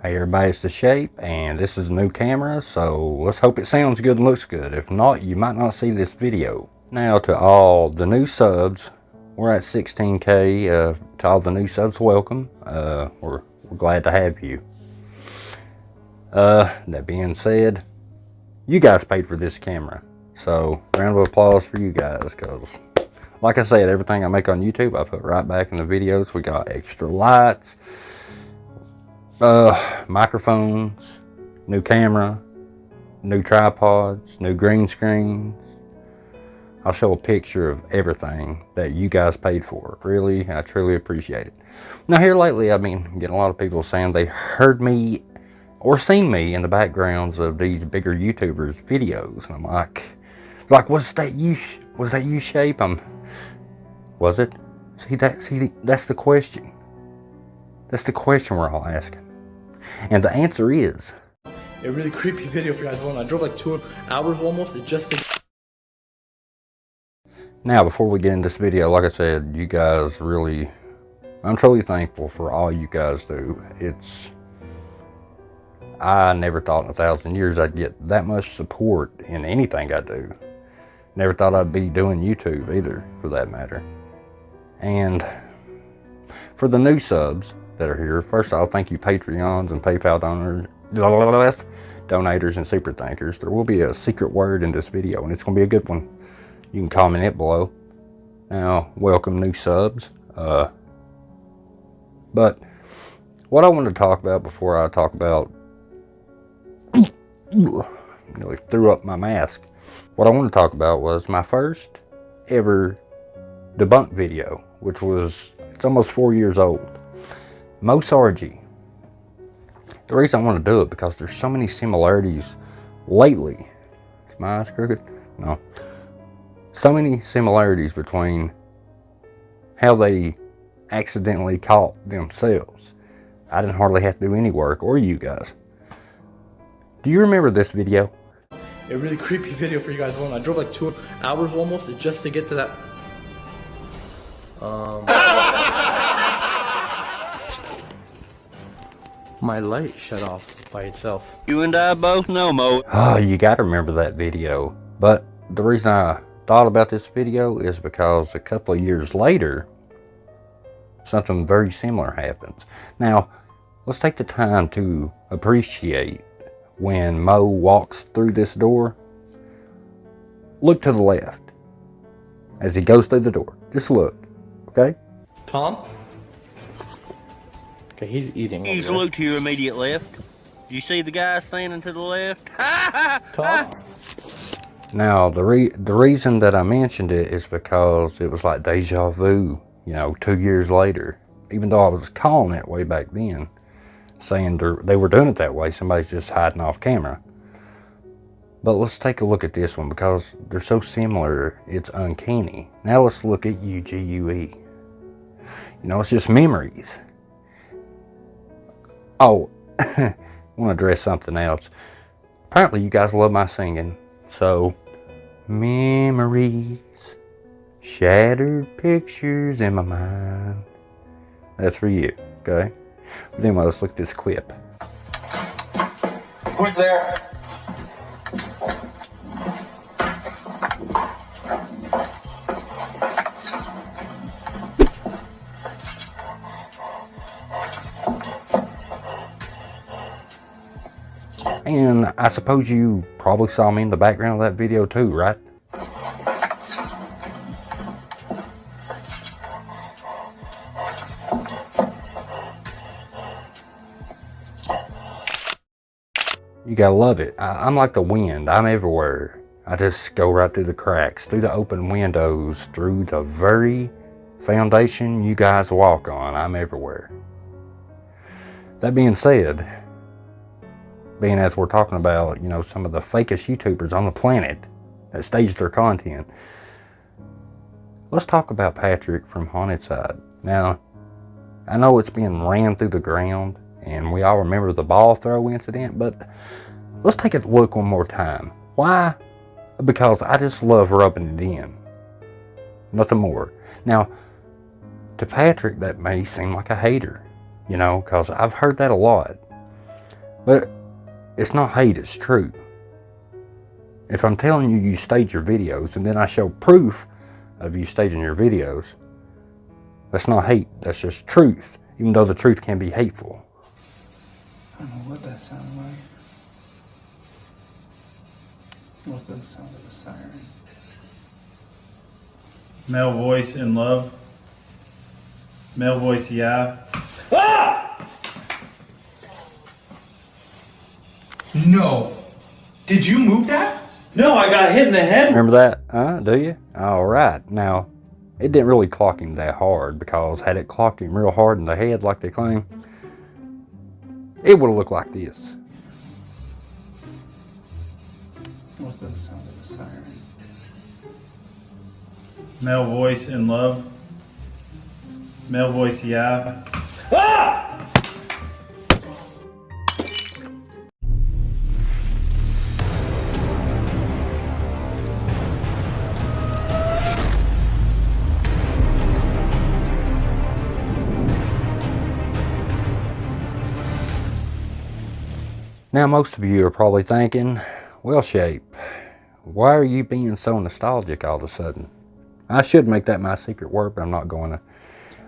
Hey everybody, it's the Shape, and this is a new camera, so let's hope it sounds good and looks good. If not, you might not see this video. Now, to all the new subs, we're at 16K. To all the new subs, welcome. We're glad to have you. That being said, you guys paid for this camera, so round of applause for you guys, because like I said, everything I make on YouTube, I put right back in the videos. We got extra lights, microphones, new camera, new tripods, new green screens. I'll show a picture of everything that you guys paid for. Really, I truly appreciate it. Now here lately, I've been getting a lot of people saying they heard me or seen me in the backgrounds of these bigger YouTubers' videos. And I'm like, was that you, Shape? Was it? See, that's the question. That's the question we're all asking. And the answer is... A really creepy video for you guys. I drove like 2 hours almost just to... Now, before we get into this video, like I said, you guys really... I'm truly thankful for all you guys do. I never thought in 1,000 years I'd get that much support in anything I do. Never thought I'd be doing YouTube either, for that matter. And for the new subs that are here, first off, thank you Patreons and PayPal donators and super thankers. There will be a secret word in this video, and it's going to be a good one. You can comment it below. Now, welcome new subs. But what I want to talk about before I talk about... nearly threw up my mask. What I want to talk about was my first ever debunk video, which it's almost 4 years old. Most RG. The reason I want to do it because there's so many similarities lately. Is my eyes crooked? No. So many similarities between how they accidentally caught themselves. I didn't hardly have to do any work, or you guys. Do you remember this video? A really creepy video for you guys. I drove like 2 hours almost just to get to that. My light shut off by itself. You and I both know, Mo. Oh, you gotta remember that video. But the reason I thought about this video is because a couple of years later, something very similar happens. Now, let's take the time to appreciate when Mo walks through this door. Look to the left as he goes through the door. Just look, okay? Tom? Okay, he's eating. Please look to your immediate left. Do you see the guy standing to the left? Tom? Now, the reason that I mentioned it is because it was like deja vu, 2 years later. Even though I was calling it way back then, saying they were doing it that way, somebody's just hiding off camera. But let's take a look at this one because they're so similar, it's uncanny. Now let's look at UGUE. It's just memories. Oh, I want to address something else. Apparently you guys love my singing, so memories, shattered pictures in my mind. That's for you, okay? But anyway, let's look at this clip. Who's there? And I suppose you probably saw me in the background of that video too, right? You gotta love it. I'm like the wind. I'm everywhere. I just go right through the cracks, through the open windows, through the very foundation you guys walk on. I'm everywhere. That being said, being as we're talking about, some of the fakest YouTubers on the planet that stage their content, let's talk about Patrick from Haunted Side. Now, I know it's being ran through the ground, and we all remember the ball throw incident, but let's take a look one more time. Why? Because I just love rubbing it in. Nothing more. Now, to Patrick, that may seem like a hater, because I've heard that a lot. But it's not hate, it's truth. If I'm telling you you stage your videos and then I show proof of you staging your videos, that's not hate, that's just truth, even though the truth can be hateful. I don't know what that sounded like. What's that? Sounds like a siren. Male voice in love. Male voice, yeah. Ah! No! Did you move that? No, I got hit in the head. Remember that? Do you? Alright. Now, it didn't really clock him that hard, because had it clocked him real hard in the head like they claim, it would have looked like this. What's that? Sounds like a siren. Male voice in love. Male voice, yeah. Ah! Now, most of you are probably thinking, well, Shape, why are you being so nostalgic all of a sudden? I should make that my secret word, but I'm not going to.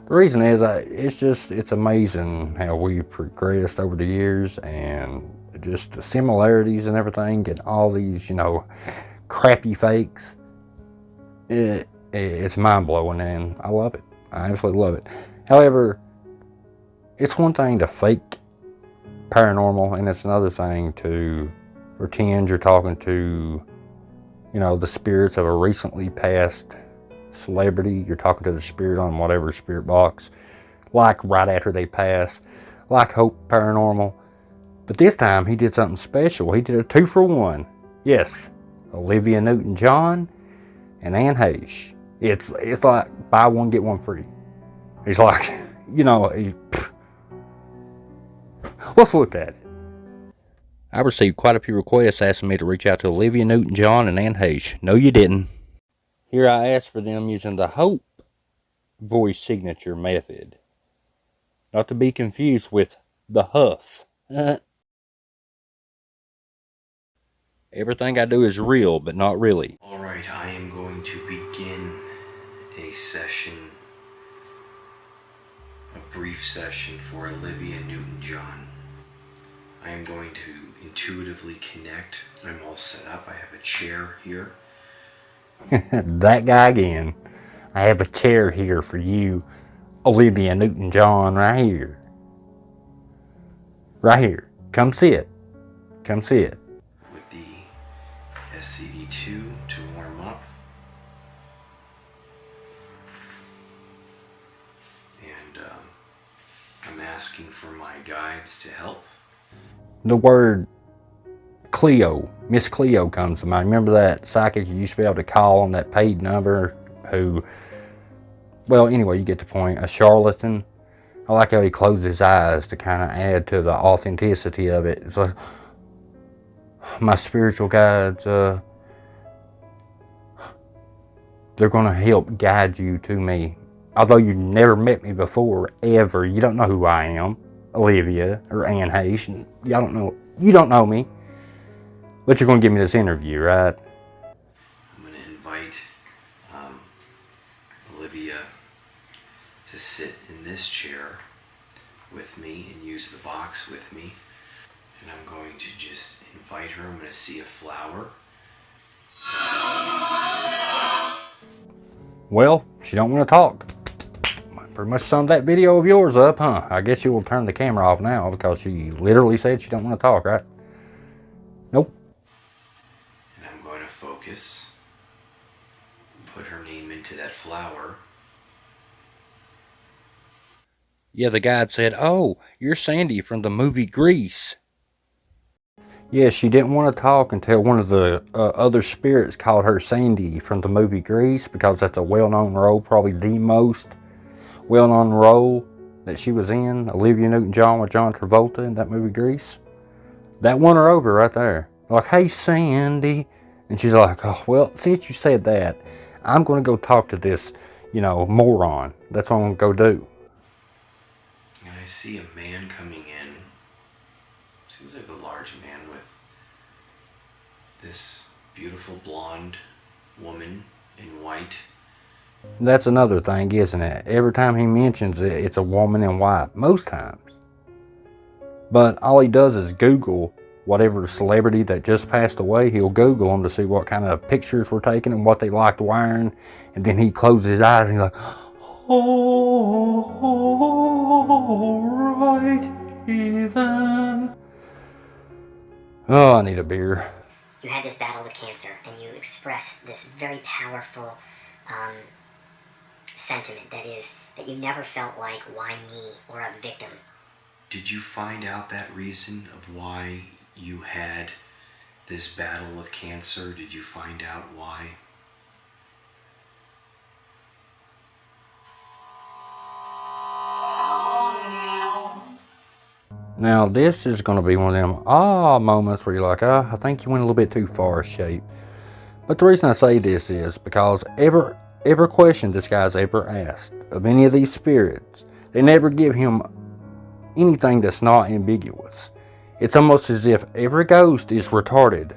The reason is, it's amazing how we've progressed over the years, and just the similarities and everything, and all these, crappy fakes. It's mind-blowing, and I love it. I absolutely love it. However, it's one thing to fake paranormal, and it's another thing to pretend you're talking to, the spirits of a recently passed celebrity. You're talking to the spirit on whatever spirit box, like right after they pass, like Hope Paranormal. But this time he did something special. He did a 2-for-1. Yes, Olivia Newton-John and Heche. It's like buy one get one free. He's like, let's look at it. I received quite a few requests asking me to reach out to Olivia Newton-John and Heche. No, you didn't. Here I asked for them using the Hope voice signature method. Not to be confused with the Huff. Everything I do is real, but not really. Alright, I am going to begin a session, a brief session for Olivia Newton-John. I am going to intuitively connect. I'm all set up. I have a chair here. That guy again. I have a chair here for you, Olivia Newton-John, right here. Right here. Come sit. Come sit. With the SCD-2 to warm up. And I'm asking for my guides to help. The word Cleo, Miss Cleo comes to mind. Remember that psychic you used to be able to call on that paid number who, well, anyway, you get the point. A charlatan. I like how he closed his eyes to kind of add to the authenticity of it. It's like, my spiritual guides, they're going to help guide you to me. Although you never met me before, ever. You don't know who I am, Olivia or Heche. You don't know me. But you're going to give me this interview, right? I'm going to invite Olivia to sit in this chair with me and use the box with me. And I'm going to just invite her. I'm going to see a flower. Well, she don't want to talk. Pretty much summed that video of yours up, huh? I guess you will turn the camera off now because she literally said she don't want to talk, right? Nope. And I'm going to focus. Put her name into that flower. Yeah, the guide said, oh, you're Sandy from the movie Grease. Yeah, she didn't want to talk until one of the other spirits called her Sandy from the movie Grease, because that's a well-known role, probably the most well-known role that she was in, Olivia Newton-John with John Travolta in that movie Grease. That won her over right there. Like, hey, Sandy. And she's like, oh, well, since you said that, I'm going to go talk to this, moron. That's what I'm going to go do. And I see a man coming in. Is Seems like a large man with this beautiful blonde woman in white. That's another thing, isn't it? Every time he mentions it, it's a woman in white, most times. But all he does is Google whatever celebrity that just passed away. He'll Google them to see what kind of pictures were taken and what they liked wearing. And then he closes his eyes and he's like, all righty then. Oh, I need a beer. You had this battle with cancer, and you expressed this very powerful sentiment, that is, that you never felt like, why me, or a victim. Did you find out that reason of why you had this battle with cancer? Did you find out why? Now, this is going to be one of them moments where you're like, I think you went a little bit too far, Shape. But the reason I say this is because every question this guy's ever asked of any of these spirits, they never give him anything that's not ambiguous. It's almost as if every ghost is retarded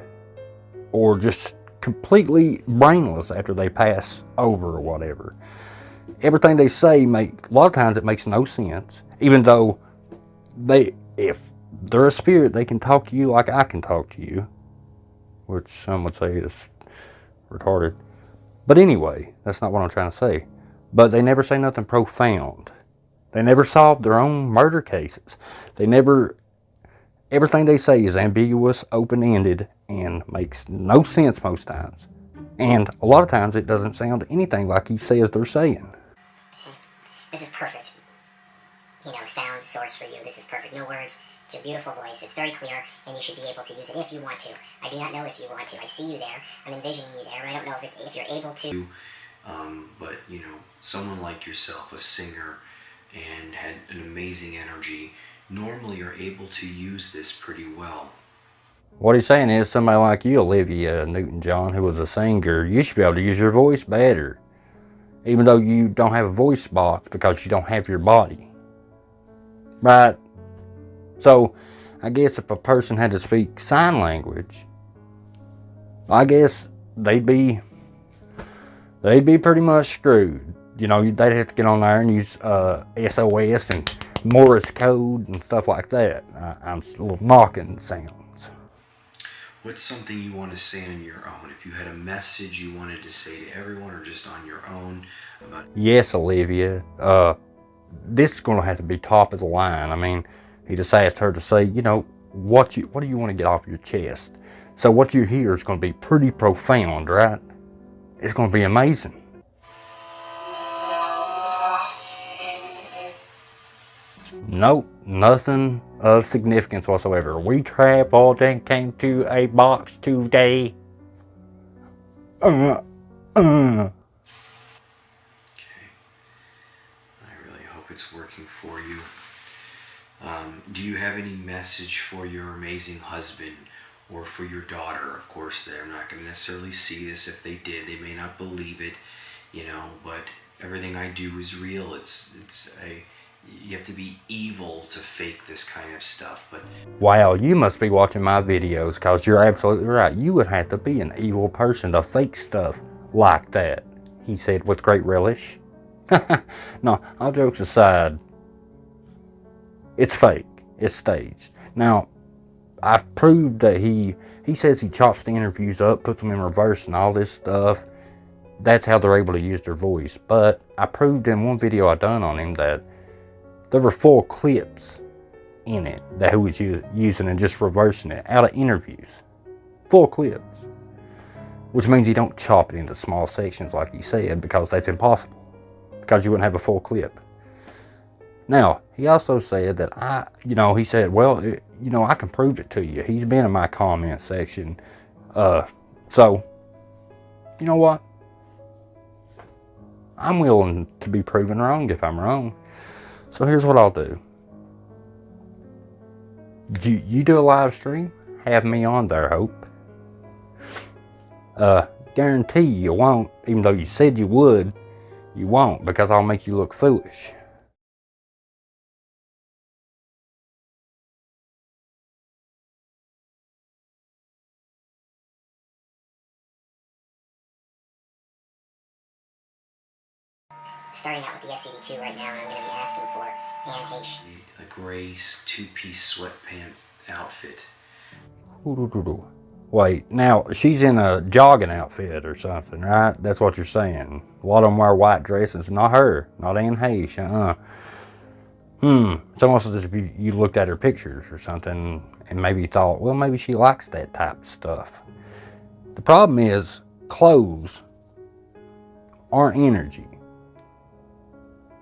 or just completely brainless after they pass over or whatever. Everything they say, a lot of times it makes no sense, even though if they're a spirit, they can talk to you like I can talk to you, which some would say is retarded. But anyway, that's not what I'm trying to say. But they never say nothing profound. They never solve their own murder cases. Everything they say is ambiguous, open-ended, and makes no sense most times. And a lot of times it doesn't sound anything like he says they're saying. Okay. This is perfect. Sound source for you. This is perfect. No words. It's your beautiful voice. It's very clear, and you should be able to use it if you want to. I do not know if you want to. I see you there. I'm envisioning you there, but I don't know if you're able to. But, someone like yourself, a singer, and had an amazing energy, normally are able to use this pretty well. What he's saying is, somebody like you, Olivia Newton-John, who was a singer, you should be able to use your voice better. Even though you don't have a voice box because you don't have your body. Right? So, I guess if a person had to speak sign language, I guess they'd be pretty much screwed. They'd have to get on there and use SOS and Morse code and stuff like that. I'm a little mocking sounds. What's something you want to say on your own? If you had a message you wanted to say to everyone, or just on your own about... Yes, Olivia. This is going to have to be top of the line. I mean, he just asked her to say, what do you want to get off your chest? So what you hear is going to be pretty profound, right? It's going to be amazing. Nope, nothing of significance whatsoever. We traveled and came to a box today. It's working for you. Do you have any message for your amazing husband or for your daughter? Of course, they're not going to necessarily see this. If they did, they may not believe it, but everything I do is real. You have to be evil to fake this kind of stuff. But wow, you must be watching my videos, because you're absolutely right. You would have to be an evil person to fake stuff like that, he said with great relish. No, all jokes aside, it's fake. It's staged. Now, I've proved that he says he chops the interviews up, puts them in reverse and all this stuff. That's how they're able to use their voice. But I proved in one video I done on him that there were full clips in it that he was using and just reversing it out of interviews. Full clips. Which means he don't chop it into small sections like he said, because that's impossible. Because you wouldn't have a full clip. Now, he also said that he said, well, I can prove it to you. He's been in my comment section. So, you know what? I'm willing to be proven wrong if I'm wrong. So here's what I'll do. You do a live stream, have me on there, Hope. Guarantee you won't, even though you said you would, you won't, because I'll make you look foolish. starting out with the SCD-2 right now, and I'm going to be asking for Heche. A gray two-piece sweatpants outfit. Wait, now she's in a jogging outfit or something, right? That's what you're saying. A lot of them wear white dresses. Not her. Not Anne Heche. It's almost as if you looked at her pictures or something and maybe thought, well, maybe she likes that type of stuff. The problem is, clothes aren't energy.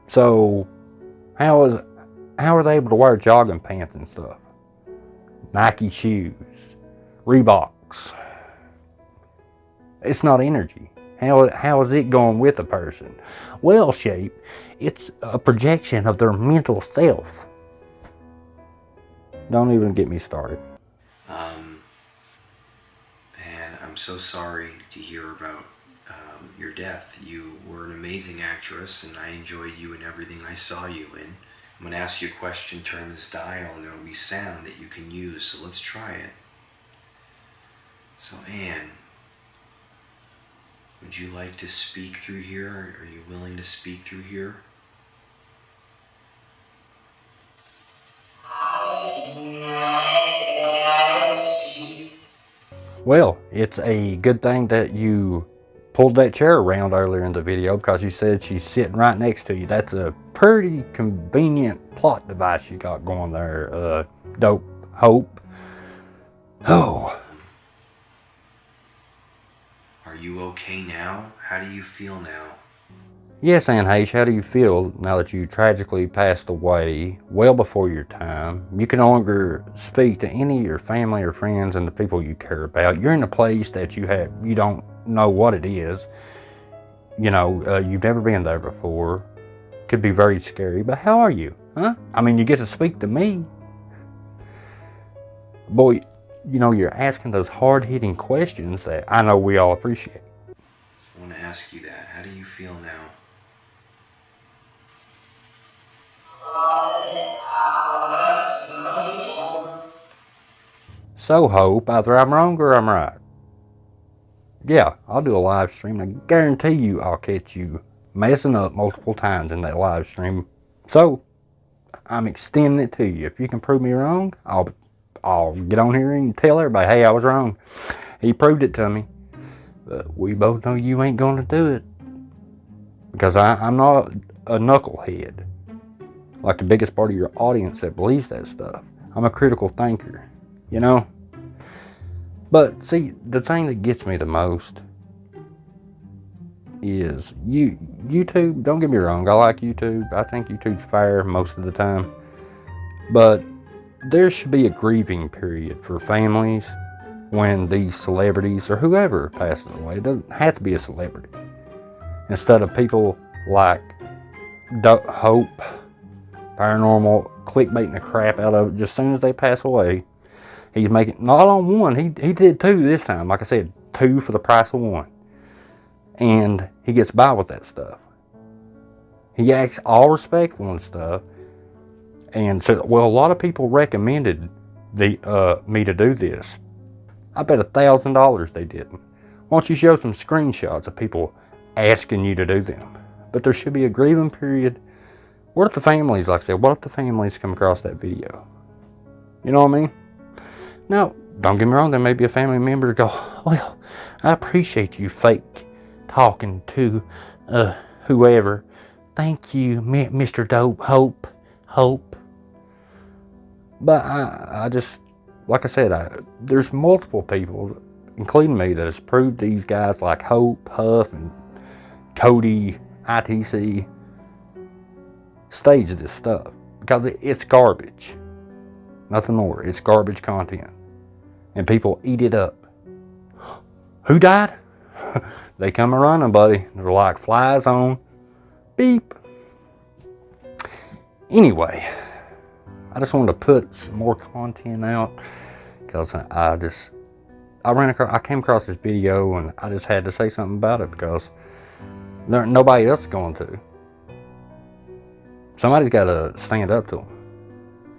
So, how are they able to wear jogging pants and stuff? Nike shoes, Reeboks. It's not energy. How is it going with a person? Well, Shape, it's a projection of their mental self. Don't even get me started. And I'm so sorry to hear about your death. You were an amazing actress, and I enjoyed you in everything I saw you in. I'm going to ask you a question, turn this dial, and there will be sound that you can use, so let's try it. So, Anne, would you like to speak through here? Are you willing to speak through here? Well, it's a good thing that you pulled that chair around earlier in the video, because you said she's sitting right next to you. That's a pretty convenient plot device you got going there, Dope Hope. Oh. Are you okay now? How do you feel now? Yes, Anne Heche, how do you feel now that you tragically passed away well before your time? You can no longer speak to any of your family or friends and the people you care about. You're in a place that you don't know what it is. You know, you've never been there before. Could be very scary, but how are you? Huh? I mean, you get to speak to me. Boy, you know, you're asking those hard-hitting questions that I know we all appreciate. I want to ask you that. How do you feel now? So, Hope, either I'm wrong or I'm right. Yeah, I'll do a live stream, and I guarantee you I'll catch you messing up multiple times in that live stream. So, I'm extending it to you. If you can prove me wrong, I'll get on here and tell everybody, hey, I was wrong. He proved it to me. But we both know you ain't going to do it. Because I'm not a knucklehead, like the biggest part of your audience that believes that stuff. I'm a critical thinker, you know? But see, the thing that gets me the most is YouTube. Don't get me wrong, I like YouTube. I think YouTube's fair most of the time. But there should be a grieving period for families when these celebrities or whoever passes away. It doesn't have to be a celebrity. Instead of people like Hope, Paranormal, clickbaiting the crap out of it just as soon as they pass away. He's making, not on one, he did two this time. Like I said, two for the price of one. And he gets by with that stuff. He acts all respectful and stuff. And so, well, a lot of people recommended me to do this. I bet $1,000 they didn't. Why don't you show some screenshots of people asking you to do them? But there should be a grieving period. What if the families, like I said, what if the families come across that video? You know what I mean? Now, don't get me wrong, there may be a family member go, well, I appreciate you fake talking to whoever. Thank you, Mr. Dope Hope. But I just, like I said, there's multiple people, including me, that has proved these guys like Hope, Huff, and Cody, ITC, stage this stuff. Because it's garbage. Nothing more. It's garbage content. And people eat it up. Who died? They come a running, buddy. They're like flies on beep. Anyway, I just wanted to put some more content out because I came across this video and I just had to say something about it because nobody else is going to. Somebody's got to stand up to them.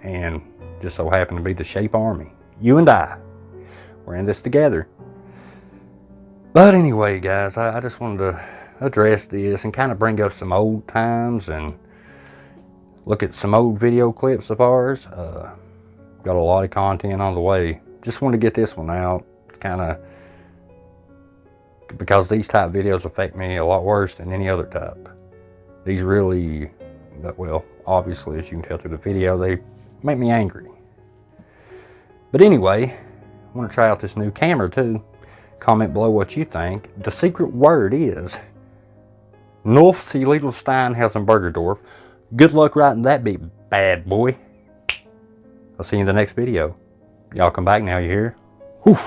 And just so happened to be the Shape Army. You and I. We're in this together. But anyway, guys, I just wanted to address this and kind of bring up some old times and look at some old video clips of ours. Got a lot of content on the way. Just want to get this one out, kind of, because these type videos affect me a lot worse than any other type. These really, well, obviously, as you can tell through the video, they make me angry. But anyway, I want to try out this new camera too. Comment below what you think. The secret word is North Sea Little Steinhausen Bergerdorf. Good luck writing that big bad boy. I'll see you in the next video. Y'all come back now, you hear? Whew.